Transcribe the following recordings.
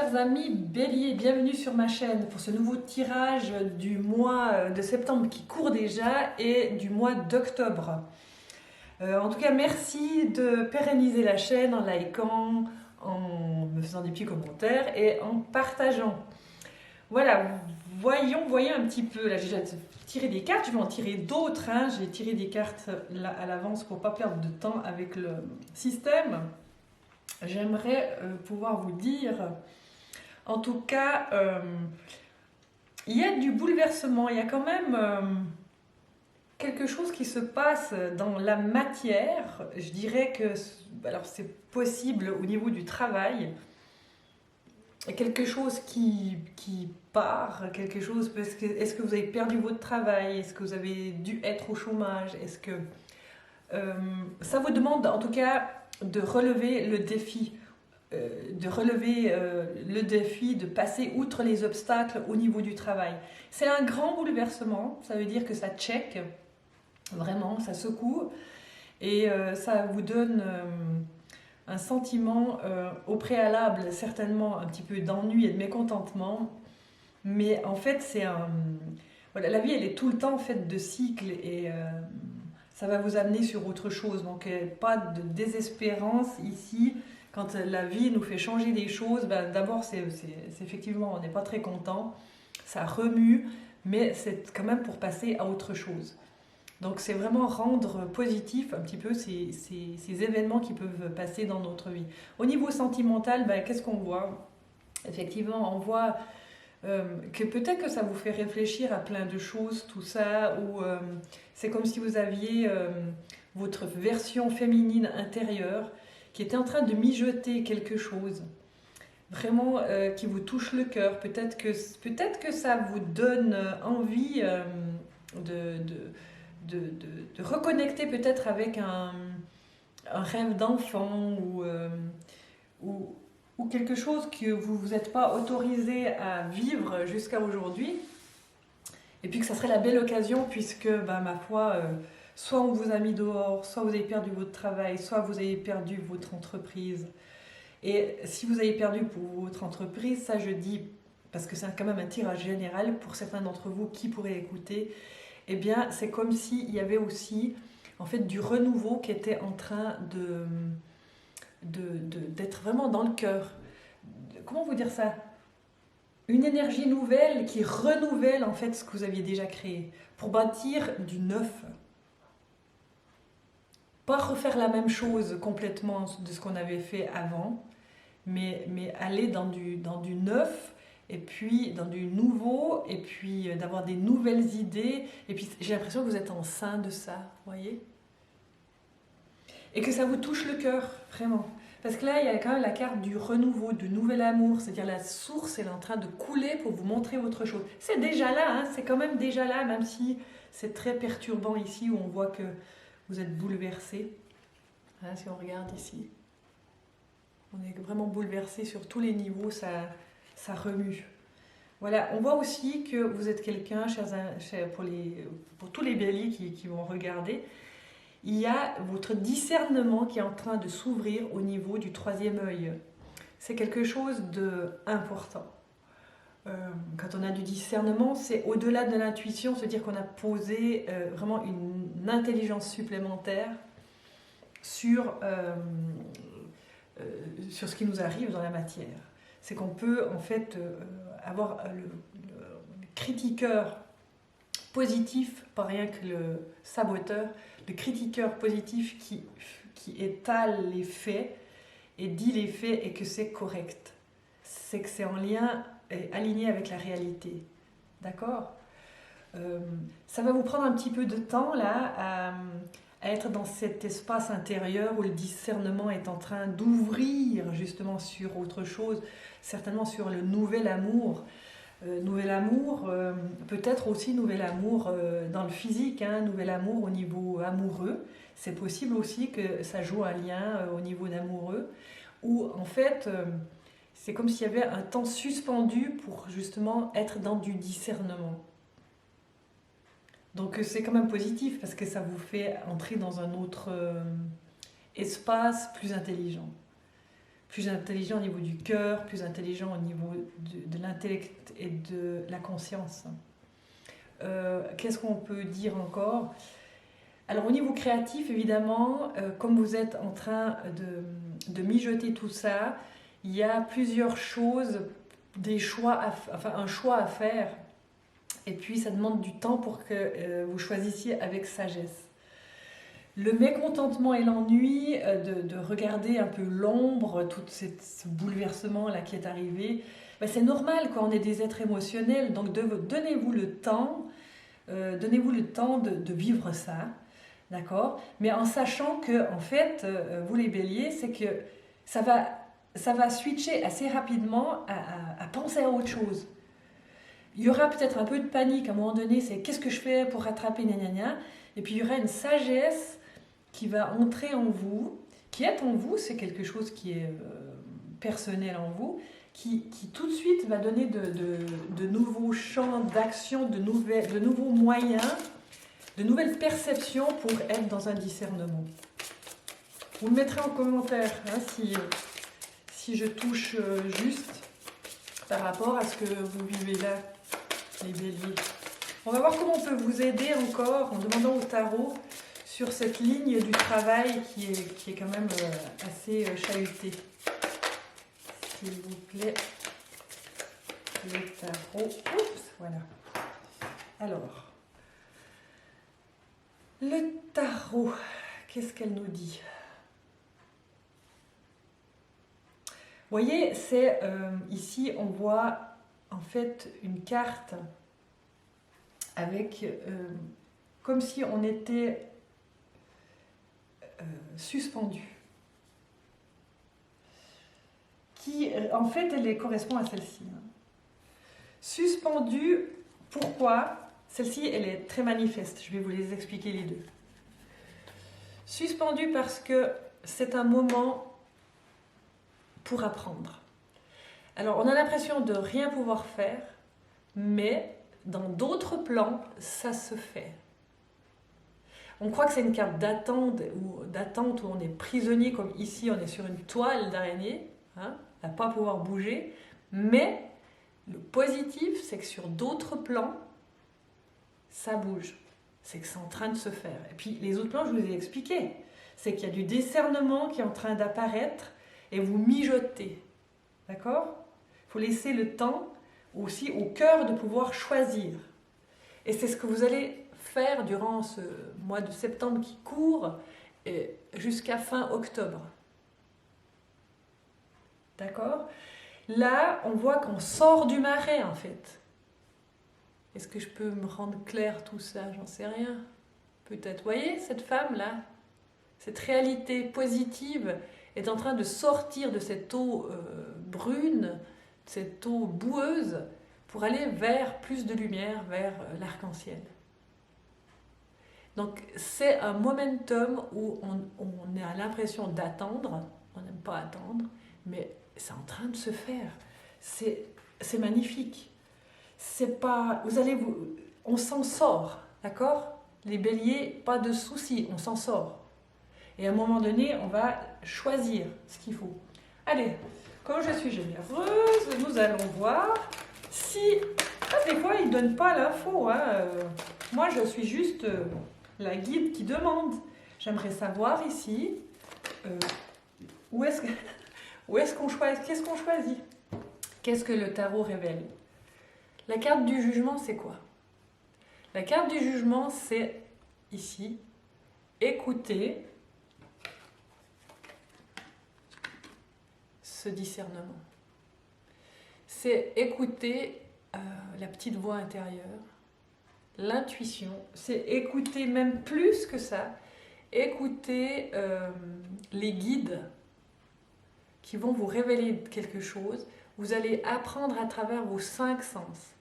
chers amis Bélier, bienvenue sur ma chaîne pour ce nouveau tirage du mois de septembre qui court déjà et du mois d'octobre. En tout cas, merci de pérenniser la chaîne en likant, en me faisant des petits commentaires et en partageant. Voilà, voyons un petit peu. Là, j'ai déjà tiré des cartes, je vais en tirer d'autres. J'ai tiré des cartes là, à l'avance pour ne pas perdre de temps avec le système. J'aimerais pouvoir vous dire, en tout cas, il y a du bouleversement, il y a quand même quelque chose qui se passe dans la matière. Je dirais que alors c'est possible au niveau du travail, quelque chose qui part, quelque chose, parce que est-ce que vous avez perdu votre travail, est-ce que vous avez dû être au chômage, est-ce que ça vous demande en tout cas de relever le défi, de passer outre les obstacles au niveau du travail. C'est un grand bouleversement, ça veut dire que ça check, vraiment, ça secoue, et ça vous donne un sentiment au préalable, certainement un petit peu d'ennui et de mécontentement, mais en fait, voilà, la vie, elle est tout le temps faite de cycles, et ça va vous amener sur autre chose. Donc, pas de désespérance ici. Quand la vie nous fait changer des choses, ben, d'abord, c'est effectivement, on n'est pas très content, ça remue, mais c'est quand même pour passer à autre chose. Donc, c'est vraiment rendre positif un petit peu ces événements qui peuvent passer dans notre vie. Au niveau sentimental, ben, qu'est-ce qu'on voit? Effectivement, on voit que peut-être que ça vous fait réfléchir à plein de choses, tout ça, ou c'est comme si vous aviez votre version féminine intérieure qui était en train de mijoter quelque chose, vraiment qui vous touche le cœur. Peut-être que ça vous donne envie de, de, de reconnecter peut-être avec un rêve d'enfant, ou, ou quelque chose que vous ne vous êtes pas autorisé à vivre jusqu'à aujourd'hui, et puis que ça serait la belle occasion, puisque, bah, ma foi, soit on vous a mis dehors, soit vous avez perdu votre travail, soit vous avez perdu votre entreprise. Et si vous avez perdu pour votre entreprise, ça je dis, parce que c'est quand même un tirage général pour certains d'entre vous qui pourraient écouter, eh bien c'est comme s'il y avait aussi en fait du renouveau qui était en train d'être vraiment dans le cœur. Comment vous dire ça? Une énergie nouvelle qui renouvelle en fait ce que vous aviez déjà créé pour bâtir du neuf. Pas refaire la même chose complètement de ce qu'on avait fait avant, mais aller dans du neuf, et puis dans du nouveau, et puis d'avoir des nouvelles idées. Et puis j'ai l'impression que vous êtes enceint de ça, vous voyez? Et que ça vous touche le cœur, vraiment. Parce que là, il y a quand même la carte du renouveau, du nouvel amour, c'est-à-dire la source, elle est en train de couler pour vous montrer autre chose. C'est déjà là, hein, c'est quand même déjà là, même si c'est très perturbant ici, où on voit que vous êtes bouleversé. Hein, si on regarde ici, on est vraiment bouleversé sur tous les niveaux, ça remue. Voilà, on voit aussi que vous êtes quelqu'un, pour tous les béliers qui vont regarder, il y a votre discernement qui est en train de s'ouvrir au niveau du troisième œil. C'est quelque chose d'important. Quand on a du discernement, c'est au-delà de l'intuition, se dire qu'on a posé vraiment une intelligence supplémentaire sur ce qui nous arrive dans la matière. C'est qu'on peut en fait avoir le critiqueur positif, pas rien que le saboteur, le critiqueur positif qui étale les faits et dit les faits et que c'est correct. C'est que c'est en lien, aligné avec la réalité. D'accord? Ça va vous prendre un petit peu de temps là à être dans cet espace intérieur où le discernement est en train d'ouvrir justement sur autre chose, certainement sur le nouvel amour. Nouvel amour, peut-être aussi nouvel amour dans le physique, hein, nouvel amour au niveau amoureux. C'est possible aussi que ça joue un lien au niveau d'amoureux, où en fait c'est comme s'il y avait un temps suspendu pour justement être dans du discernement. Donc c'est quand même positif parce que ça vous fait entrer dans un autre espace plus intelligent. plus intelligent au niveau du cœur, plus intelligent au niveau de l'intellect et de la conscience. Qu'est-ce qu'on peut dire encore? Alors au niveau créatif, évidemment, comme vous êtes en train de mijoter tout ça, il y a plusieurs choses, un choix à faire. Et puis ça demande du temps pour que vous choisissiez avec sagesse. Le mécontentement et l'ennui de regarder un peu l'ombre, tout ce bouleversement-là qui est arrivé, ben c'est normal quand on est des êtres émotionnels, donc donnez-vous le temps, de vivre ça, d'accord? Mais en sachant que, en fait, vous les béliers, c'est que ça va switcher assez rapidement à penser à autre chose. Il y aura peut-être un peu de panique à un moment donné, c'est qu'est-ce que je fais pour rattraper, gna gna gna. Et puis il y aura une sagesse qui va entrer en vous, qui est en vous, c'est quelque chose qui est personnel en vous, qui tout de suite va donner de nouveaux champs d'action, de nouveaux moyens, de nouvelles perceptions pour être dans un discernement. Vous me mettrez en commentaire hein, si je touche juste par rapport à ce que vous vivez là, les béliers. On va voir comment on peut vous aider encore en demandant au tarot sur cette ligne du travail qui est quand même assez chahutée. S'il vous plaît, le tarot. Oups, voilà. Alors, le tarot, qu'est-ce qu'elle nous dit? Vous voyez, c'est ici on voit en fait une carte avec comme si on était suspendu. Qui en fait elle correspond à celle-ci. Suspendu, pourquoi? Celle-ci elle est très manifeste, je vais vous les expliquer les deux. Suspendu parce que c'est un moment pour apprendre. Alors, on a l'impression de rien pouvoir faire, mais dans d'autres plans, ça se fait. On croit que c'est une carte d'attente où on est prisonnier, comme ici, on est sur une toile d'araignée, hein, à ne pas pouvoir bouger, mais le positif, c'est que sur d'autres plans, ça bouge. C'est que c'est en train de se faire. Et puis, les autres plans, je vous ai expliqué. C'est qu'il y a du discernement qui est en train d'apparaître et vous mijotez. D'accord ? Il faut laisser le temps aussi au cœur de pouvoir choisir. Et c'est ce que vous allez faire durant ce mois de septembre qui court jusqu'à fin octobre. D'accord ? Là, on voit qu'on sort du marais en fait. Est-ce que je peux me rendre clair tout ça? J'en sais rien. Peut-être. Vous voyez, cette femme-là, cette réalité positive est en train de sortir de cette eau brune, cette eau boueuse, pour aller vers plus de lumière, vers l'arc-en-ciel. Donc c'est un momentum où on a l'impression d'attendre, on n'aime pas attendre, mais c'est en train de se faire. C'est magnifique. C'est pas, on s'en sort, d'accord? Les béliers, pas de soucis, on s'en sort. Et à un moment donné, on va choisir ce qu'il faut. Allez, comme je suis généreuse, nous allons voir si... Ah, des fois, ils ne donnent pas l'info. Hein. Moi, je suis juste la guide qui demande. J'aimerais savoir ici, où est-ce qu'on choisit? Qu'est-ce qu'on choisit? Qu'est-ce que le tarot révèle? La carte du jugement, c'est quoi? La carte du jugement, c'est ici, écouter ce discernement. C'est écouter la petite voix intérieure, l'intuition, c'est écouter même plus que ça, écouter les guides qui vont vous révéler quelque chose. Vous allez apprendre à travers vos 5 sens,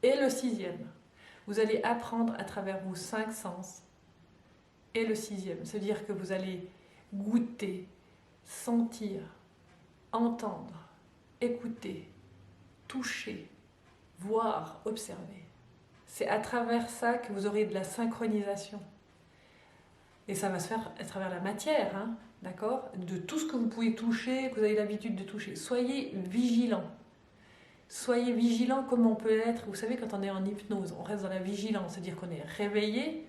et le 6e. Vous allez apprendre à travers vos 5 sens et le 6e. C'est-à-dire que vous allez goûter, sentir, entendre, écouter, toucher, voir, observer. C'est à travers ça que vous aurez de la synchronisation. Et ça va se faire à travers la matière, hein, d'accord? De tout ce que vous pouvez toucher, que vous avez l'habitude de toucher. Soyez vigilants. Soyez vigilants comme on peut être. Vous savez, quand on est en hypnose, on reste dans la vigilance, c'est-à-dire qu'on est réveillé,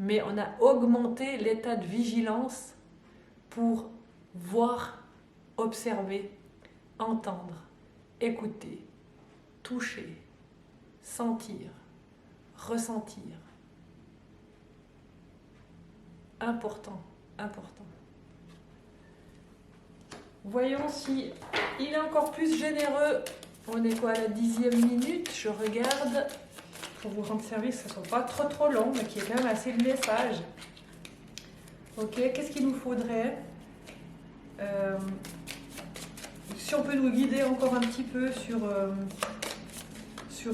mais on a augmenté l'état de vigilance pour voir, observer, entendre, écouter, toucher, sentir, ressentir. Important, important. Voyons si il est encore plus généreux. On est quoi à la 10e minute? Je regarde pour vous rendre service, que ce ne soit pas trop long, mais qu'il y ait quand même assez de messages. Ok, qu'est-ce qu'il nous faudrait? Si on peut nous guider encore un petit peu sur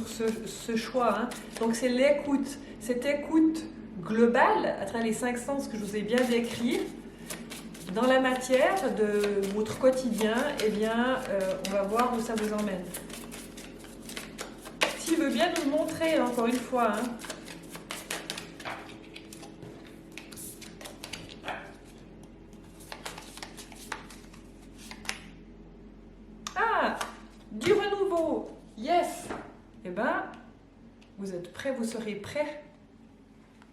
ce choix. Hein. Donc c'est l'écoute. Cette écoute globale, à travers les 5 sens que je vous ai bien décrits, dans la matière de votre quotidien, eh bien, on va voir où ça vous emmène. S'il veut bien nous montrer, encore une fois, hein. Ah, du renouveau, yes. Eh bien, vous êtes prêts, vous serez prêts.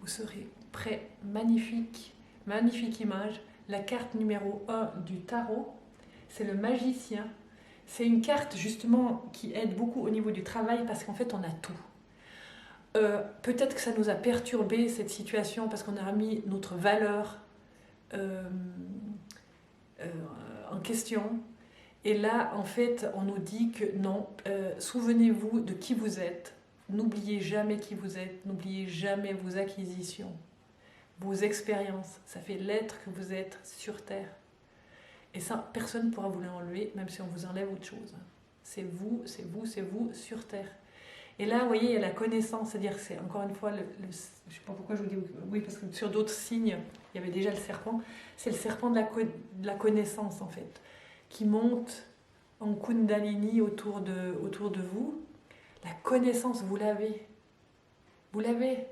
Vous serez prêts, magnifique, magnifique image. La carte numéro 1 du tarot, c'est le magicien. C'est une carte justement qui aide beaucoup au niveau du travail parce qu'en fait on a tout. Peut-être que ça nous a perturbé cette situation parce qu'on a remis notre valeur en question. Et là en fait on nous dit que non, souvenez-vous de qui vous êtes. N'oubliez jamais qui vous êtes, n'oubliez jamais vos acquisitions, vos expériences. Ça fait l'être que vous êtes sur Terre. Et ça, personne ne pourra vous l'enlever, même si on vous enlève autre chose. C'est vous, c'est vous, c'est vous sur Terre. Et là, vous voyez, il y a la connaissance, c'est-à-dire que c'est encore une fois, je ne sais pas pourquoi je vous dis oui, parce que sur d'autres signes, il y avait déjà le serpent. C'est le serpent de la connaissance, en fait, qui monte en Kundalini autour de vous. La connaissance, vous l'avez. Vous l'avez.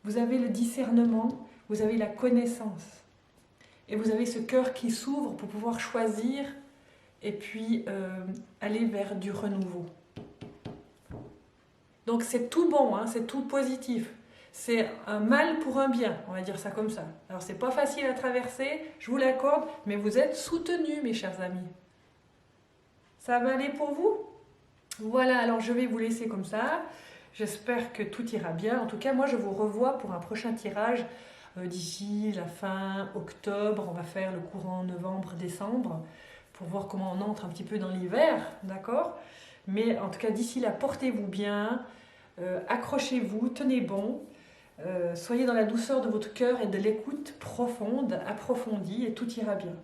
Vous avez le discernement, vous avez la connaissance. Et vous avez ce cœur qui s'ouvre pour pouvoir choisir et puis aller vers du renouveau. Donc c'est tout bon, hein, c'est tout positif. C'est un mal pour un bien, on va dire ça comme ça. Alors c'est pas facile à traverser, je vous l'accorde, mais vous êtes soutenus, mes chers amis. Ça va aller pour vous? Voilà, alors je vais vous laisser comme ça. J'espère que tout ira bien. En tout cas, moi je vous revois pour un prochain tirage d'ici la fin octobre. On va faire le courant novembre-décembre pour voir comment on entre un petit peu dans l'hiver, d'accord? Mais en tout cas, d'ici là, portez-vous bien, accrochez-vous, tenez bon, soyez dans la douceur de votre cœur et de l'écoute profonde, approfondie, et tout ira bien.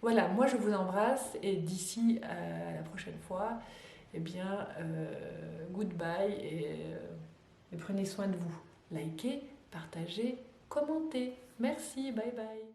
Voilà, moi je vous embrasse et d'ici à la prochaine fois, eh bien, goodbye et prenez soin de vous. Likez, partagez, commentez. Merci, bye bye.